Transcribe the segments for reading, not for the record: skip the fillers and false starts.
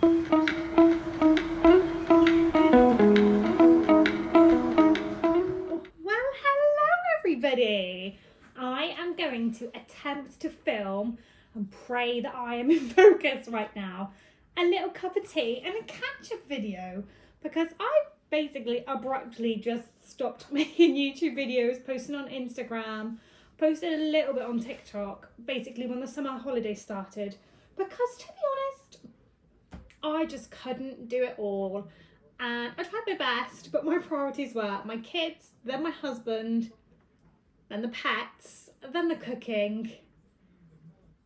Hello everybody. I am going to attempt to film and pray that I am in focus right now. A little cup of tea and a catch-up video because I basically abruptly just stopped making YouTube videos, posting on Instagram, posted a little bit on TikTok, basically when the summer holidays started, because to be honest, I just couldn't do it all. And I tried my best, but my priorities were my kids, then my husband, then the pets, then the cooking,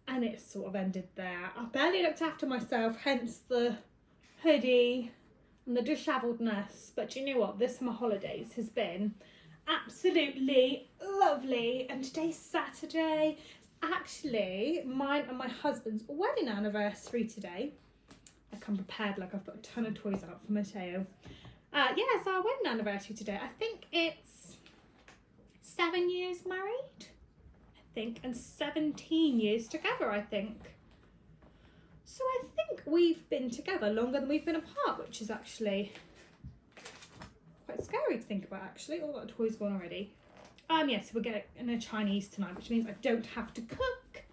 and it sort of ended there. I barely looked after myself, hence the hoodie and the disheveledness. But you know what? This summer holidays has been absolutely lovely. And today's Saturday. It's actually mine and my husband's wedding anniversary today. I come prepared, like I've got a ton of toys out for Matteo. It's our wedding anniversary today. I think it's 7 years married, and 17 years together, I think. So I think we've been together longer than we've been apart, which is actually quite scary to think about, actually. All the toys gone already. So we're getting a Chinese tonight, which means I don't have to cook.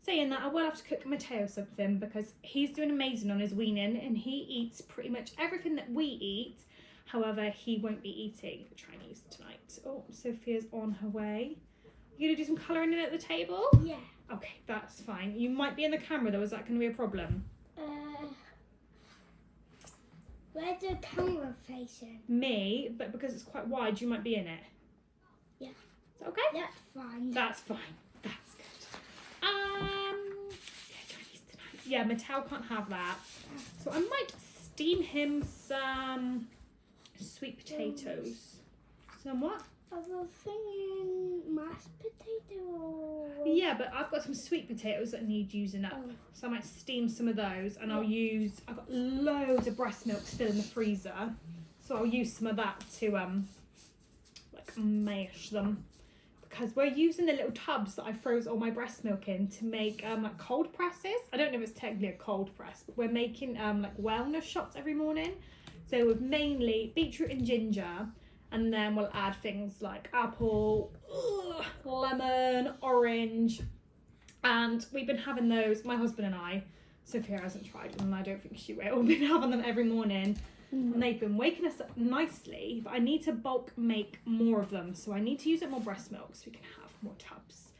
Saying that, I will have to cook Matteo something because he's doing amazing on his weaning and he eats pretty much everything that we eat. However, he won't be eating Chinese tonight. Oh, Sophia's on her way. You gonna do some colouring in at the table? Yeah. Okay, that's fine. You might be in the camera though, is that gonna be a problem? Where's the camera facing? Me, but because it's quite wide, you might be in it. Yeah. Is that okay? That's fine. That's fine. That's good. Chinese tonight. Yeah, Mattel can't have that. So I might steam him some sweet potatoes. Some what? I was thinking mashed potato. Yeah, but I've got some sweet potatoes that need using up. Oh. So I might steam some of those and I've got loads of breast milk still in the freezer. So I'll use some of that to like mash them. Because we're using the little tubs that I froze all my breast milk in to make like cold presses. I don't know if it's technically a cold press, but we're making like wellness shots every morning. So with mainly beetroot and ginger, and then we'll add things like apple, lemon, orange, and we've been having those, my husband and I. Sophia hasn't tried them and I don't think she will. We've been having them every morning. And they've been waking us up nicely, but I need to bulk make more of them. So I need to use up more breast milk so we can have more tubs.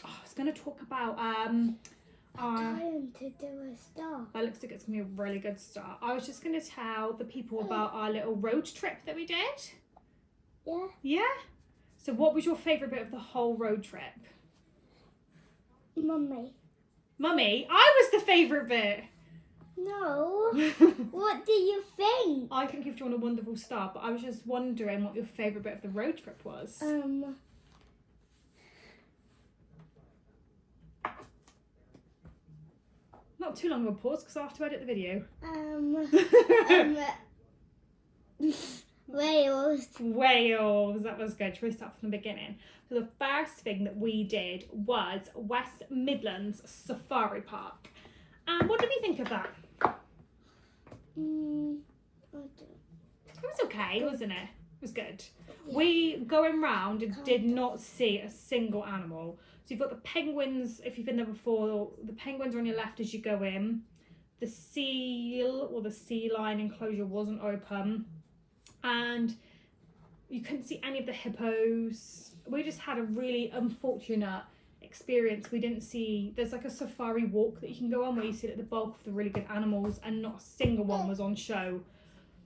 I was going to talk about... I'm trying to do a star. That looks like it's going to be a really good start. I was just going to tell the people about our little road trip that we did. Yeah? Yeah? So what was your favourite bit of the whole road trip? Mummy. Mummy? I was the favourite bit! No. What do you think? I think you've drawn a wonderful start, but I was just wondering what your favourite bit of the road trip was. Not too long of a pause because I have to edit the video. Wales. Wales, that was good. Should we start from the beginning? So the first thing that we did was West Midlands Safari Park. And what did we think of that? It was okay, wasn't it? It was good. Yeah. We, going round, did not see a single animal. So you've got the penguins, if you've been there before, the penguins are on your left as you go in. The seal or the sea lion enclosure wasn't open. And you couldn't see any of the hippos. We just had a really unfortunate experience. We didn't see, there's like a safari walk that you can go on where you see like the bulk of the really good animals and not a single one was on show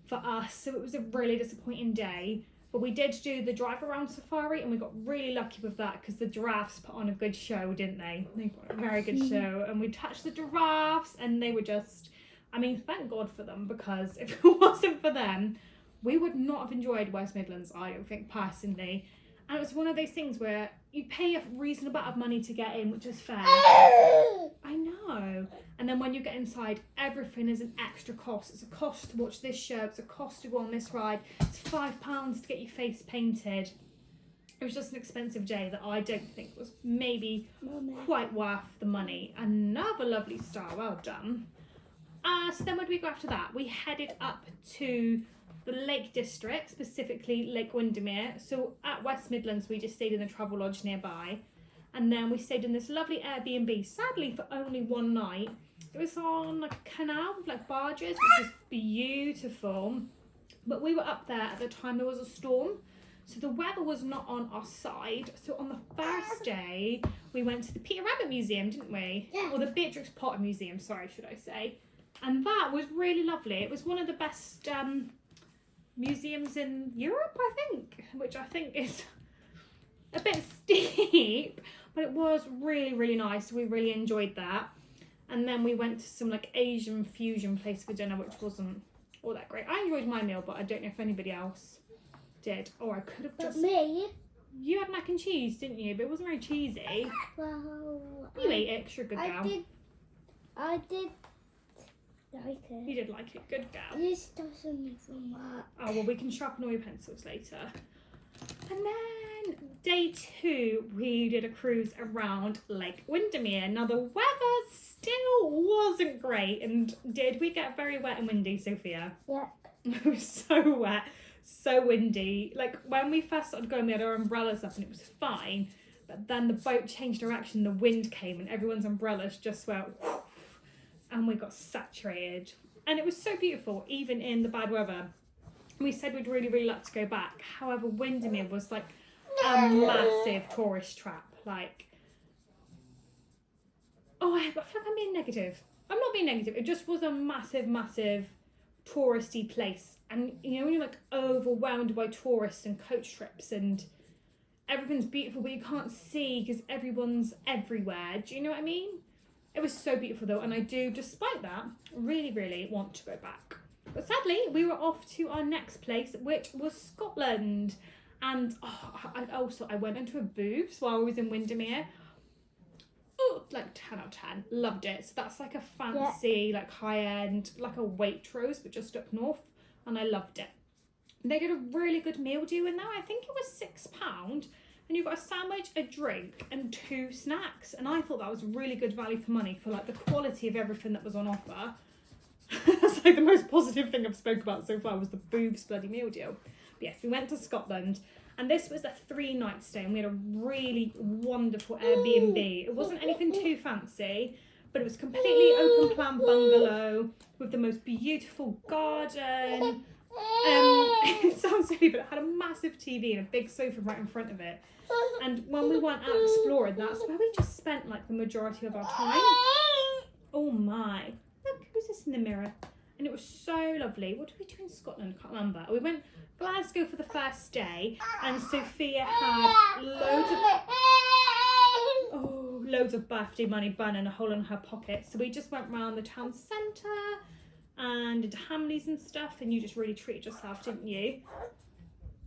for us. So it was a really disappointing day. But we did do the drive around safari and we got really lucky with that because the giraffes put on a good show, didn't they? They put on a very good show and we touched the giraffes and they were just, I mean, thank God for them because if it wasn't for them, we would not have enjoyed West Midlands, I don't think, personally. And it was one of those things where you pay a reasonable amount of money to get in, which is fair. I know. And then when you get inside, everything is an extra cost. It's a cost to watch this show. It's a cost to go on this ride. It's £5 to get your face painted. It was just an expensive day that I don't think was maybe quite worth the money. Another lovely star. Well done. So then where did we go after that? We headed up to the Lake District, specifically Lake Windermere. So at West Midlands, we just stayed in the travel lodge nearby. And then we stayed in this lovely Airbnb, sadly for only one night. It was on like a canal with like barges, which was beautiful. But we were up there at the time there was a storm. So the weather was not on our side. So on the first day, we went to the Peter Rabbit Museum, didn't we? Yeah. Or the Beatrix Potter Museum, sorry, should I say. And that was really lovely. It was one of the best museums in Europe, I think, which I think is a bit steep, but it was really, really nice. We really enjoyed that. And then we went to some like Asian fusion place for dinner, which wasn't all that great. I enjoyed my meal, but I don't know if anybody else did. Or I could have just... But me? You had mac and cheese, didn't you? But it wasn't very cheesy. Well, You ate it, 'cause you're a good gal. I did like it. You did like it, good gal. This doesn't even work. Oh, well, we can sharpen all your pencils later. And then day 2, we did a cruise around Lake Windermere. Now, the weather still wasn't great. And did we get very wet and windy, Sophia? Yeah. It was so wet, so windy. Like, when we first started going, we had our umbrellas up and it was fine. But then the boat changed direction, the wind came and everyone's umbrellas just went whoosh, and we got saturated. And it was so beautiful, even in the bad weather. We said we'd really, really like to go back. However, Windermere was like a massive tourist trap. Like, oh, I feel like I'm being negative. I'm not being negative. It just was a massive, massive touristy place. And, you know, when you're like overwhelmed by tourists and coach trips and everything's beautiful, but you can't see because everyone's everywhere. Do you know what I mean? It was so beautiful though. And I do, despite that, really, really want to go back. But sadly, we were off to our next place, which was Scotland. And I went into a booths while I was in Windermere. Oh, like 10 out of 10. Loved it. So that's like a fancy, like high-end, like a Waitrose, but just up north. And I loved it. They did a really good meal deal in there. I think it was £6. And you got a sandwich, a drink, and 2 snacks. And I thought that was really good value for money for like the quality of everything that was on offer. That's like the most positive thing I've spoke about so far was the Booths bloody meal deal. But yes, we went to Scotland and this was a 3-night stay and we had a really wonderful Airbnb. It wasn't anything too fancy, but it was completely open plan bungalow with the most beautiful garden. It sounds silly, but it had a massive TV and a big sofa right in front of it. And when we went out exploring, that's where we just spent like the majority of our time. Oh my. Look, who's this in the mirror? And it was so lovely. What did we do in Scotland? I can't remember. We went Glasgow for the first day, and Sophia had loads of birthday money burning a hole in her pocket. So we just went round the town centre and did Hamleys and stuff, and you just really treated yourself, didn't you?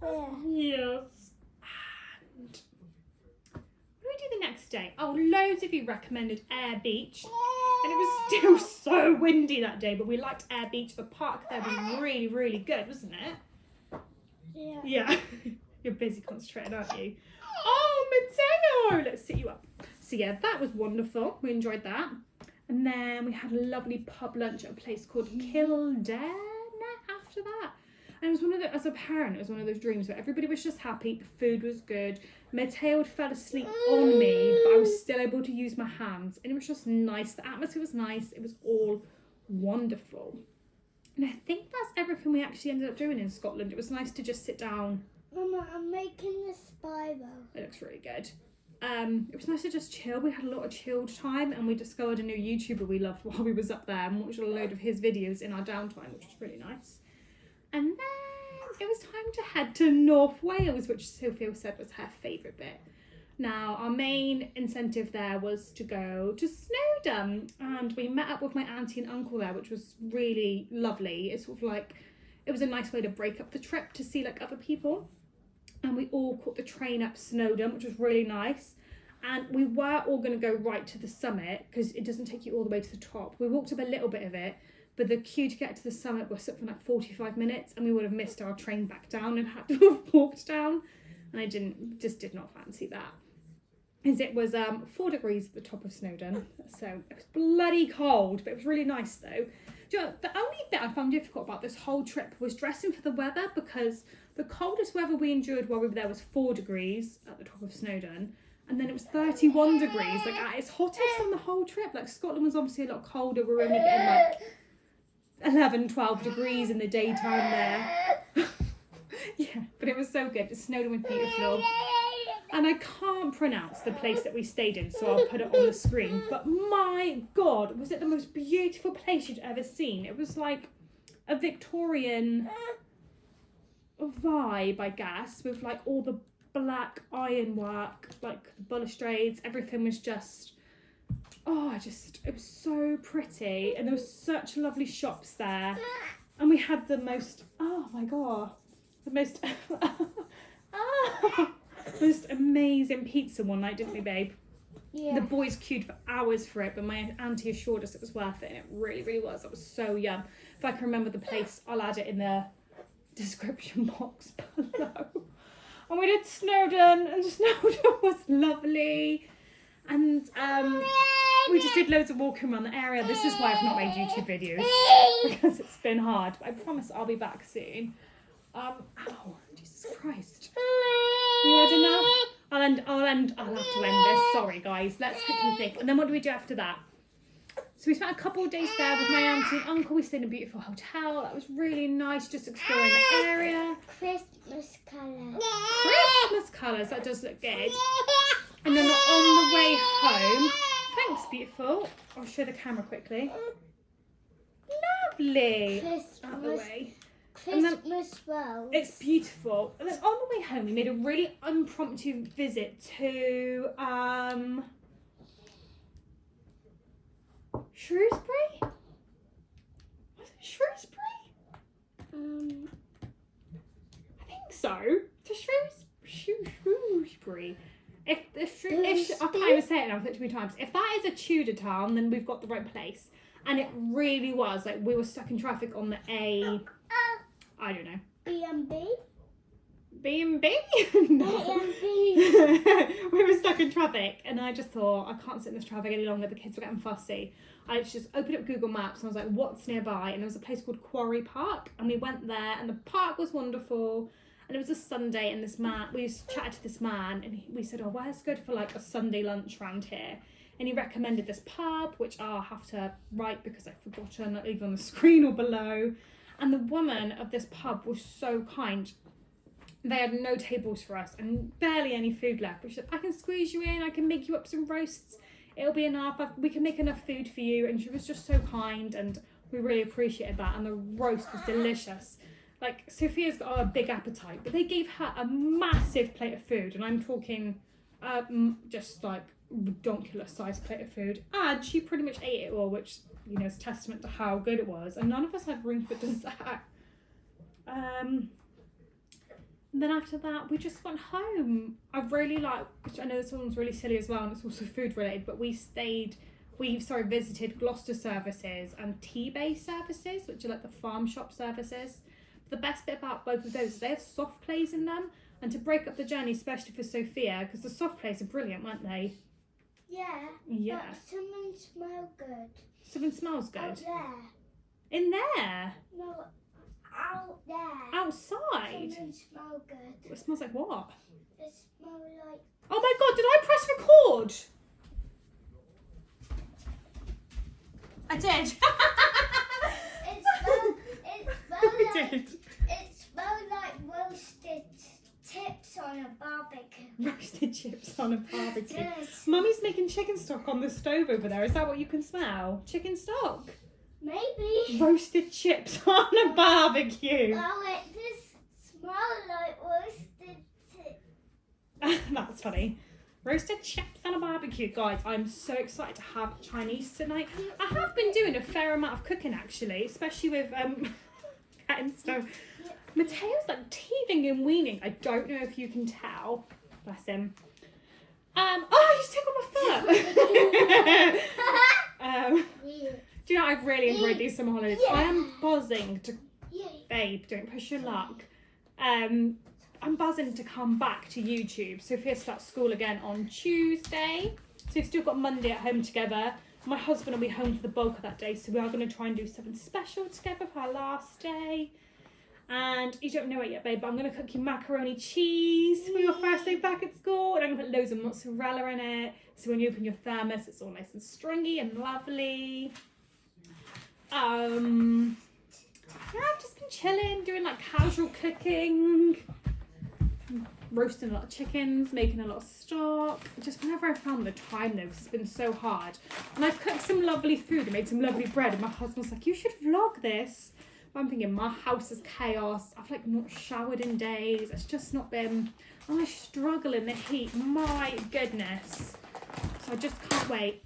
Yeah. Yes. And what did we do the next day? Oh, loads of you recommended Air Beach. And it was still so windy that day, but we liked Air Beach. The park there was really, really good, wasn't it? Yeah. Yeah. You're busy concentrating, aren't you? Oh, Mateo! Let's sit you up. So yeah, that was wonderful. We enjoyed that. And then we had a lovely pub lunch at a place called Kildare after that. And it was one of the, as a parent, it was one of those dreams where everybody was just happy, the food was good. Mateo had fell asleep on me, but I was still able to use my hands. And it was just nice. The atmosphere was nice. It was all wonderful. And I think that's everything we actually ended up doing in Scotland. It was nice to just sit down. Mama, I'm making a spiral. It looks really good. It was nice to just chill. We had a lot of chilled time and we discovered a new YouTuber we loved while we was up there and watched a load of his videos in our downtime, which was really nice. And then it was time to head to North Wales, which Sophia said was her favourite bit. Now, our main incentive there was to go to Snowdon, and we met up with my auntie and uncle there, which was really lovely. It's sort of like, it was a nice way to break up the trip to see like other people. And we all caught the train up Snowdon, which was really nice. And we were all going to go right to the summit because it doesn't take you all the way to the top. We walked up a little bit of it, but the queue to get to the summit was something like 45 minutes and we would have missed our train back down and had to have walked down. And I did not fancy that. As it was 4 degrees at the top of Snowdon, so it was bloody cold, but it was really nice though. Do you know, the only bit I found difficult about this whole trip was dressing for the weather, because the coldest weather we endured while we were there was 4 degrees at the top of Snowdon, and then it was 31 degrees, like at its hottest on the whole trip. Like Scotland was obviously a lot colder. We were only getting like 11, 12 degrees in the daytime there. Yeah, but it was so good. Snowdon was beautiful. And I can't pronounce the place that we stayed in, so I'll put it on the screen. But my God, was it the most beautiful place you'd ever seen? It was like a Victorian vibe, I guess, with like all the black ironwork, like the balustrades. Everything was just, it was so pretty. And there was such lovely shops there. And we had the most, most amazing pizza one night, didn't we, babe? Yeah. The boys queued for hours for it, but my auntie assured us it was worth it, and it really, really was. It was so yum. If I can remember the place, I'll add it in the description box below. And we did Snowdon, and Snowdon was lovely. And we just did loads of walking around the area. This is why I've not made YouTube videos, because it's been hard. But I promise I'll be back soon. Jesus Christ. You had enough? I'll have to end this. Sorry, guys. Let's quickly think. And then what do we do after that? So we spent a couple of days there with my auntie and uncle. We stayed in a beautiful hotel. That was really nice, just exploring the area. Christmas colours. Christmas colours. That does look good. And then on the way home, thanks, beautiful. I'll show the camera quickly. Lovely. Out of the way. Christmas rolls. It's beautiful. And then on the way home, we made a really impromptu visit to Shrewsbury? Was it Shrewsbury? I think so. To Shrewsbury. I can't even say it now, I've said it too many times. If that is a Tudor town, then we've got the right place. And it really was. Like, we were stuck in traffic on the I don't know. B&B? B&B? No. B&B. We were stuck in traffic, and I just thought, I can't sit in this traffic any longer. The kids were getting fussy. I just opened up Google Maps, and I was like, what's nearby? And there was a place called Quarry Park, and we went there, and the park was wonderful. And it was a Sunday, and we chatted to this man, and we said, where's good for like a Sunday lunch around here? And he recommended this pub, which I'll have to write because I've forgotten, either on the screen or below. And the woman of this pub was so kind. They had no tables for us and barely any food left. But she said, I can squeeze you in, I can make you up some roasts. It'll be enough. We can make enough food for you. And she was just so kind, and we really appreciated that. And the roast was delicious. Like, Sophia's got a big appetite, but they gave her a massive plate of food. And I'm talking just like redonkulous sized plate of food. And she pretty much ate it all, which, you know, is testament to how good it was. And none of us had room for dessert. And then after that, we just went home. I know this one's really silly as well, and it's also food related, but we visited Gloucester services and Tea-Bay services, which are like the farm shop services. The best bit about both of those is they have soft plays in them, and to break up the journey, especially for Sophia, because the soft plays are brilliant, weren't they? Yeah. Yeah. But something smells good. Something smells good? Out there. In there? No, out there. Outside? Something smells good. It smells like what? It smells like... Oh my God, did I press record? I did. It smells like roasted chips on a barbecue. Roasted chips on a barbecue. Yes. Mummy's making chicken stock on the stove over there. Is that what you can smell? Chicken stock? Maybe. Roasted chips on a barbecue. Well, it just smells like roasted chips. That's funny. Roasted chips on a barbecue. Guys, I'm so excited to have Chinese tonight. I have been doing a fair amount of cooking actually, especially with getting so Mateo's like teething and weaning. I don't know if you can tell. Bless him. He's took on my foot. Do you know, I've really enjoyed these summer holidays. I am buzzing to, babe, don't push your luck. I'm buzzing to come back to YouTube. Sophia starts school again on Tuesday. So we've still got Monday at home together. My husband will be home for the bulk of that day, so we are going to try and do something special together for our last day. And you don't know it yet, babe, but I'm going to cook you macaroni cheese for your first day back at school. And I'm going to put loads of mozzarella in it, so when you open your thermos, it's all nice and stringy and lovely. Yeah, I've just been chilling, doing like casual cooking, roasting a lot of chickens, making a lot of stock. Just whenever I found the time though, because it's been so hard. And I've cooked some lovely food and made some lovely bread, and my husband's like, you should vlog this. But I'm thinking, my house is chaos. I've like not showered in days. It's just not been, I struggle in the heat, my goodness. So I just can't wait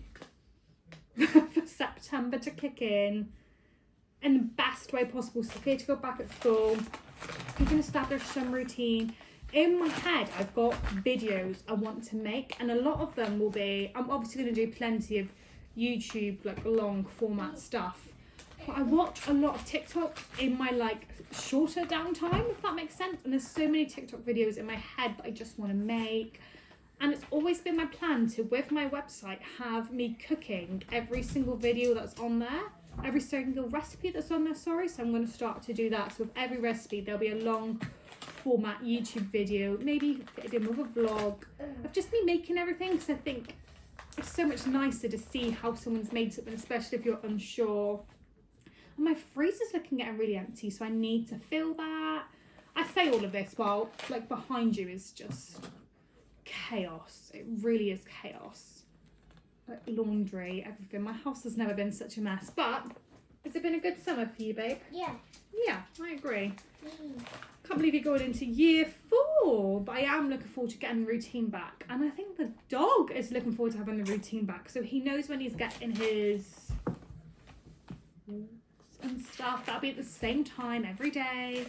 for September to kick in the best way possible. Sophia to go back at school. We can establish some routine. In my head, I've got videos I want to make, and a lot of them will be, I'm obviously going to do plenty of YouTube, like long format stuff. But I watch a lot of TikTok in my like shorter downtime, if that makes sense. And there's so many TikTok videos in my head that I just want to make. And it's always been my plan to, with my website, have me cooking every single video that's on there. Every single recipe that's on there, sorry. So I'm going to start to do that. So with every recipe, there'll be a long format YouTube video, maybe fit in with a vlog of just me making everything, because I think it's so much nicer to see how someone's made something, especially if you're unsure. And my freezer's looking getting really empty, so I need to fill that. I say all of this while like behind you is just chaos. It really is chaos. Like laundry, everything. My house has never been such a mess. But has it been a good summer for you, babe? Yeah. Yeah, I agree. Can't believe you're going into year 4, but I am looking forward to getting the routine back. And I think the dog is looking forward to having the routine back, so he knows when he's getting his and stuff. That'll be at the same time every day,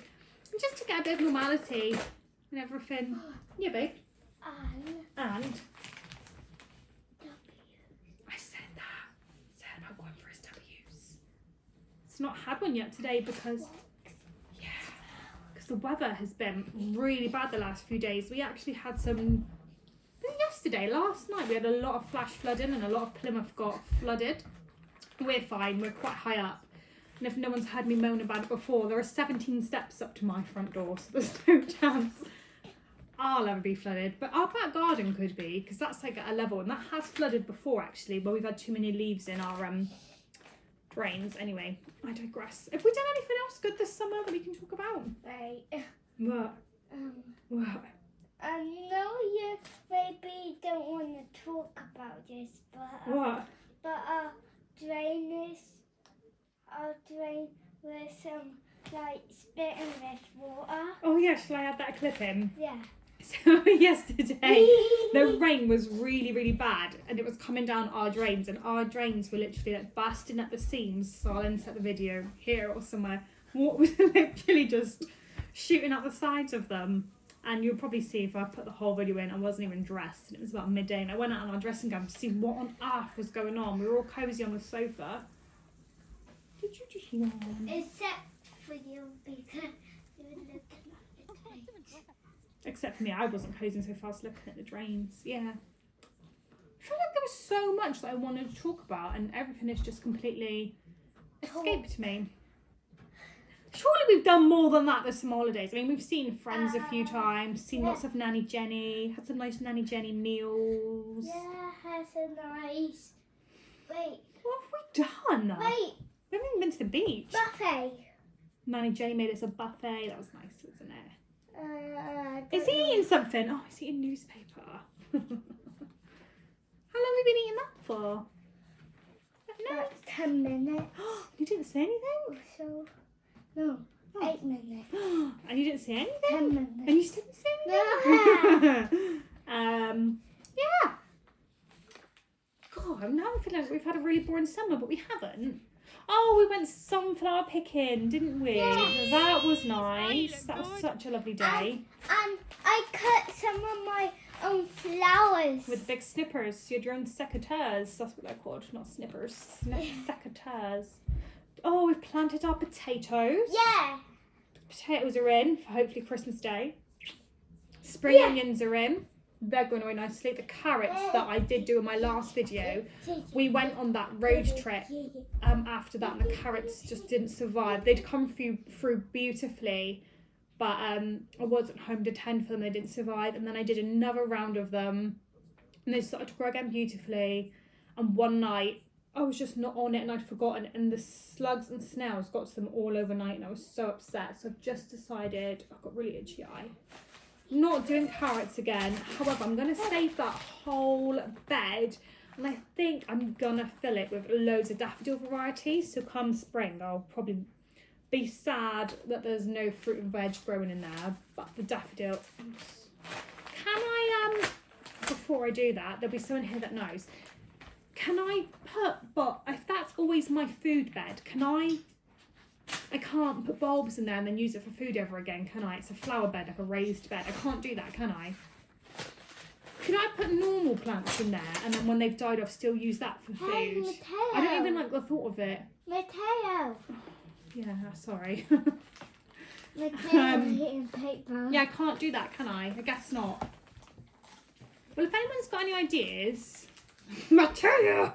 and just to get a bit of normality and everything. Yeah, babe. And I said about going for his W's. It's not had one yet today because the weather has been really bad the last few days. We actually had some, last night we had a lot of flash flooding, and a lot of Plymouth got flooded. We're fine, we're quite high up. And if no one's heard me moan about it before, there are 17 steps up to my front door, so there's no chance I'll ever be flooded. But our back garden could be, because that's like at a level, and that has flooded before actually, where we've had too many leaves in our drains. Anyway, I digress. Have we done anything else good this summer that we can talk about? Right. What? What? I know you maybe don't want to talk about this, but What? But our drain with some like spitting with water. Oh yeah, shall I add that clip in? Yeah. So yesterday the rain was really, really bad, and it was coming down our drains, and our drains were literally like busting at the seams. So I'll insert the video here or somewhere. What was literally just shooting out the sides of them. And you'll probably see if I put the whole video in, I wasn't even dressed, and it was about midday, and I went out in our dressing gown to see what on earth was going on. We were all cosy on the sofa. Did you just yawn? Except for you, because you were looking at the drains. Except for me, I wasn't cosy so fast looking at the drains. Yeah. I feel like there was so much that I wanted to talk about, and everything has just completely escaped me. Surely we've done more than that this summer holidays. I mean, we've seen friends a few times, seen lots of Nanny Jenny, had some nice Nanny Jenny meals. Yeah, has a nice. Wait. What have we done? Wait. We haven't even been to the beach. Buffet. Nanny Jenny made us a buffet. That was nice, wasn't it? Is Is he eating something? Oh, he's eating newspaper. How long have you been eating that for? Like 10 minutes. You didn't say anything? So, no, 8 minutes. And you didn't say anything? 10 minutes. And you still didn't say anything? Yeah. God, now I feel like we've had a really boring summer, but we haven't. Oh, we went sunflower picking, didn't we? Yes. That was nice. That was such a lovely day. And I cut some of my own flowers. With big snippers. You had your own secateurs. That's what they're called, not snippers. Secateurs. Oh, we've planted our potatoes. Yeah. Potatoes are in for hopefully Christmas Day. Spring onions are in. they're going away nicely. The carrots that I did do in my last video, we went on that road trip after that, and the carrots just didn't survive. They'd come through beautifully, but I wasn't home to tend for them. They didn't survive, and then I did another round of them, and they started to grow again beautifully. And one night I was just not on it, and I'd forgotten, and the slugs and snails got to them all overnight, and I was so upset. So I've just decided, I've got really itchy eye, not doing carrots again. However, I'm going to save that whole bed, and I think I'm going to fill it with loads of daffodil varieties. So come spring, I'll probably be sad that there's no fruit and veg growing in there, but the daffodil. Can I, before I do that, there'll be someone here that knows. Can I but if that's always my food bed, I can't put bulbs in there and then use it for food ever again, can I? It's a flower bed, like a raised bed. I can't do that, can I? Can I put normal plants in there and then when they've died off still use that for food? Hey, Mateo. I don't even like the thought of it. Mateo. Yeah, sorry. Mateo eating paper. Yeah, I can't do that, can I? I guess not. Well, if anyone's got any ideas, Mateo,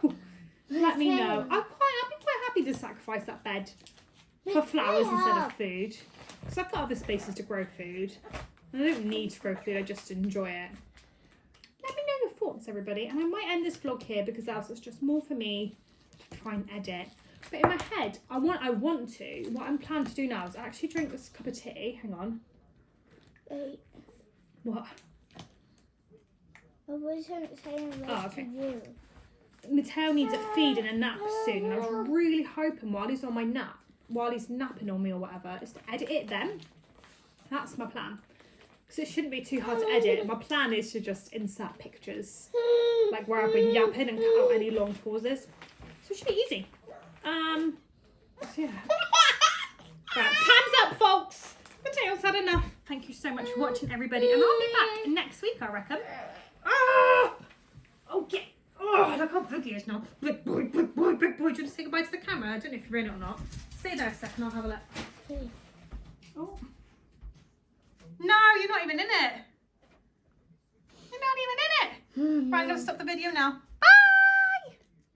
let me know. I'd be quite happy to sacrifice that bed for flowers instead of food, because I've got other spaces to grow food, and I don't need to grow food. I just enjoy it. Let me know your thoughts, everybody, and I might end this vlog here because else it's just more for me to try and edit. But in my head, what I'm planning to do now is actually drink this cup of tea. Hang on. Wait. What? I wasn't saying that to you. Mateo needs a feed and a nap soon, and I was really hoping while he's napping on me or whatever, is to edit it then. That's my plan. Because it shouldn't be too hard to edit. My plan is to just insert pictures, like where I've been yapping and cut out any long pauses. So it should be easy. So yeah. Right, time's up, folks. Mateo's had enough. Thank you so much for watching, everybody, and I'll be back next week, I reckon. Ah! Okay. Oh, look how big he is now. Big boy, big boy, big boy. Do you want to say goodbye to the camera? I don't know if you're in it or not. Stay there a second, I'll have a look. Oh. No, you're not even in it. You're not even in it. Right, I'm going to stop the video now.